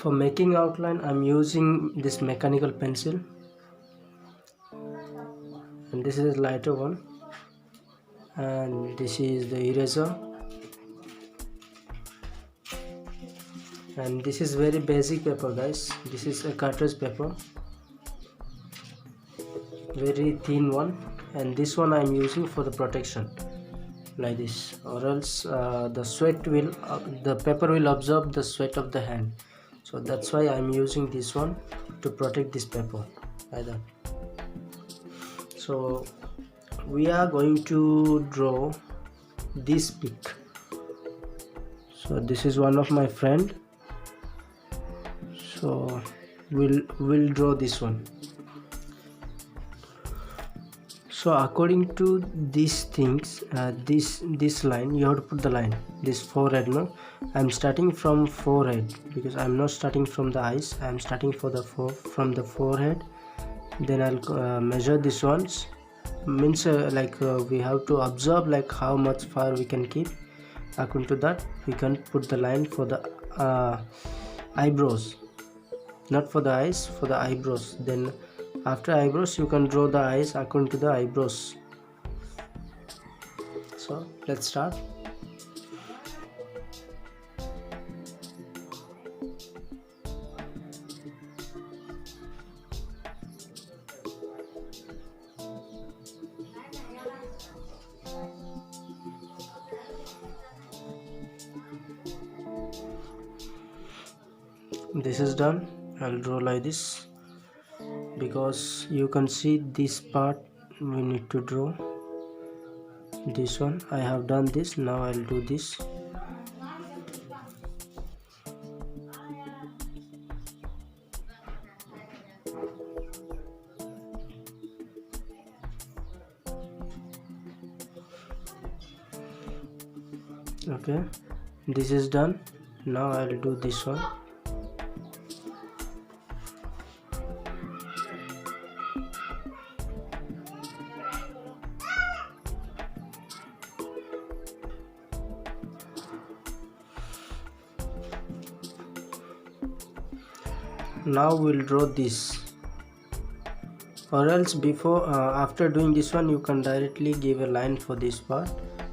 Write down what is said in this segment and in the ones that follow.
For making outline, I'm using this mechanical pencil, and this is a lighter one, and this is the eraser, and this is very basic paper, guys. This is a cartridge paper, very thin one, and this one I'm using for the protection, like this, or else the paper will absorb the sweat of the hand. So that's why I'm using this one to protect this paper, like that. So we are going to draw this pic. So this is one of my friend, so we'll draw this one. So according to these things, this line, you have to put the line, this forehead. No, I'm starting from forehead because I'm not starting from the eyes. I'm starting from the forehead. Then I'll measure these ones. Means we have to observe like how much far we can keep. According to that, we can put the line for the eyebrows, not for the eyes, for the eyebrows. Then after eyebrows, you can draw the eyes according to the eyebrows. So let's start. This is done. I'll draw like this, because you can see this part we need to draw. This one I have done this. Now I'll do this. Okay, this is done. Now I'll do this one. Now we'll draw this, or else after doing this one, you can directly give a line for this part.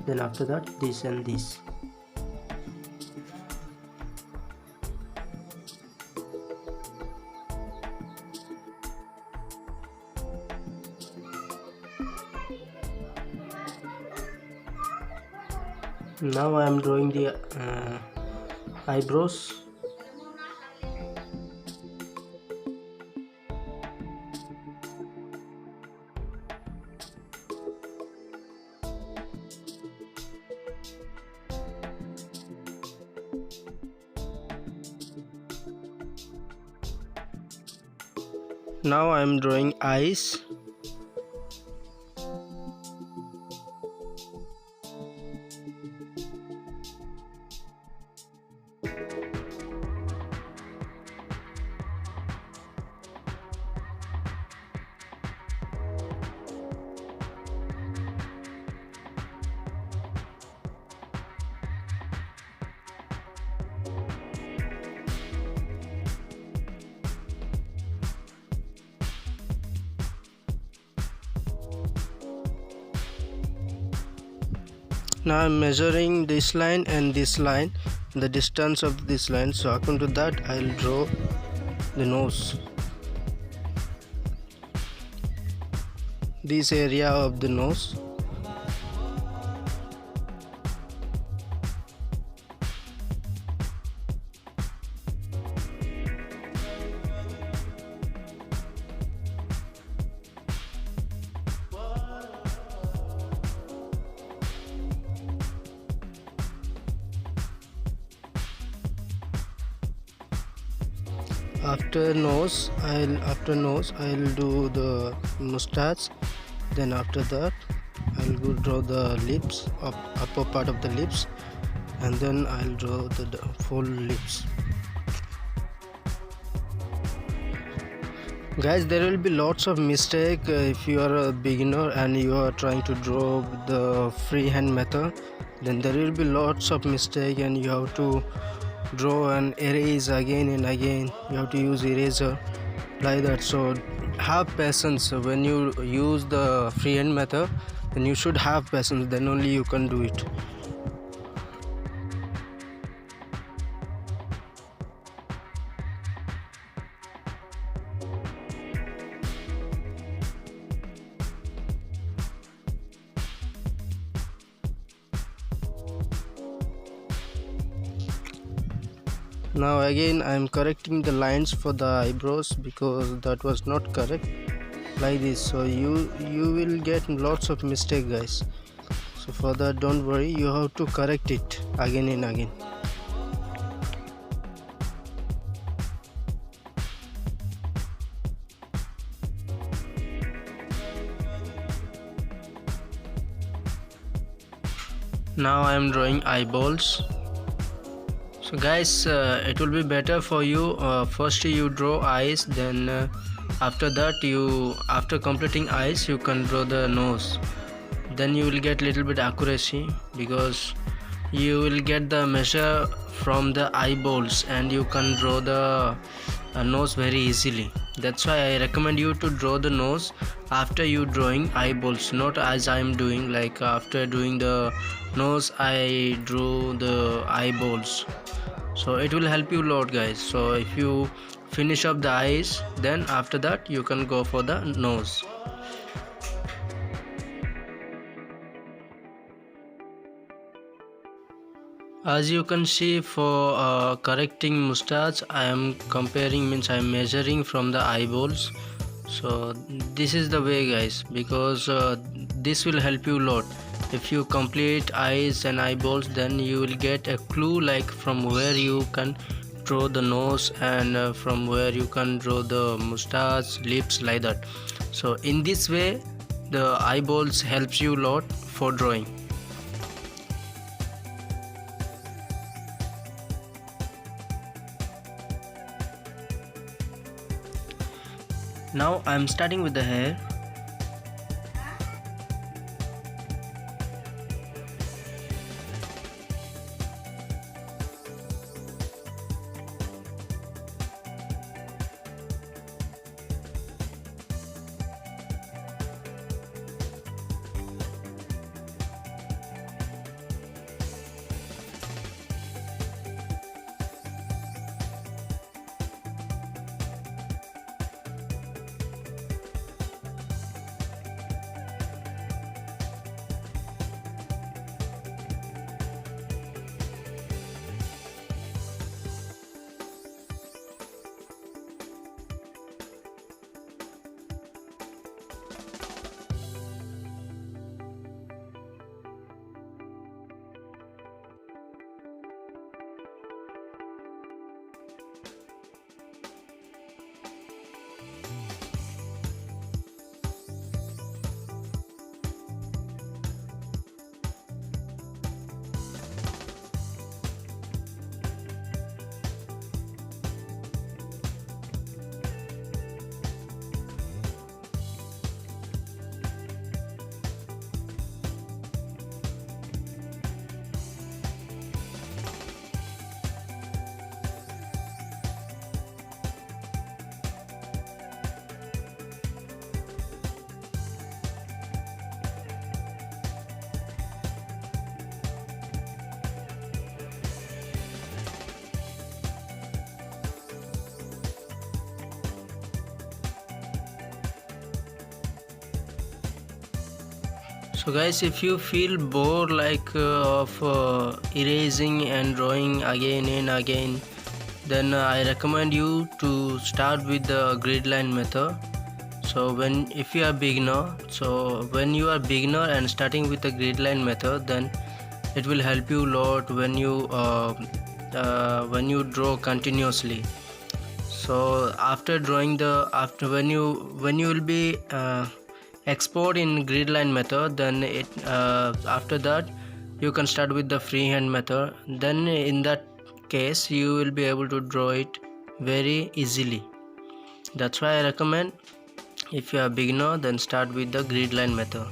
Then after that, this and this. Now I am drawing the eyebrows. Now I am drawing eyes. Now I'm measuring this line and this line, the distance of this line. So according to that, I'll draw the nose, this area of the nose. After nose I'll do the mustache. Then after that I'll go draw the lips, upper part of the lips, and then I'll draw the full lips. Guys, there will be lots of mistake if you are a beginner and you are trying to draw the freehand method. Then there will be lots of mistake and you have to draw and erase again and again. You have to use eraser like that. So have patience when you use the freehand method. Then you should have patience, then only you can do it. Now again I am correcting the lines for the eyebrows because that was not correct like this. So you will get lots of mistake, guys. So for that, don't worry, you have to correct it again and again. Now I am drawing eyeballs. So guys, it will be better for you. First you draw eyes, then after that after completing eyes you can draw the nose. Then you will get little bit accuracy because you will get the measure from the eyeballs and you can draw the nose very easily. That's why I recommend you to draw the nose after you drawing eyeballs, not as I am doing, like after doing the nose I drew the eyeballs. So it will help you a lot, guys. So if you finish up the eyes, then after that you can go for the nose. As you can see, for correcting mustache, I am comparing, means I am measuring from the eyeballs. So this is the way, guys, because this will help you a lot. If you complete eyes and eyeballs, then you will get a clue like from where you can draw the nose and from where you can draw the mustache, lips, like that. So in this way the eyeballs helps you a lot for drawing. Now I am starting with the hair. So guys, if you feel bored like of erasing and drawing again and again, then I recommend you to start with the grid line method. So if you are beginner, so when you are beginner and starting with the grid line method, then it will help you a lot when you draw continuously. So after drawing when you will be export in grid line method, then after that you can start with the freehand method. Then in that case you will be able to draw it very easily. That's why I recommend, if you are beginner, then start with the grid line method.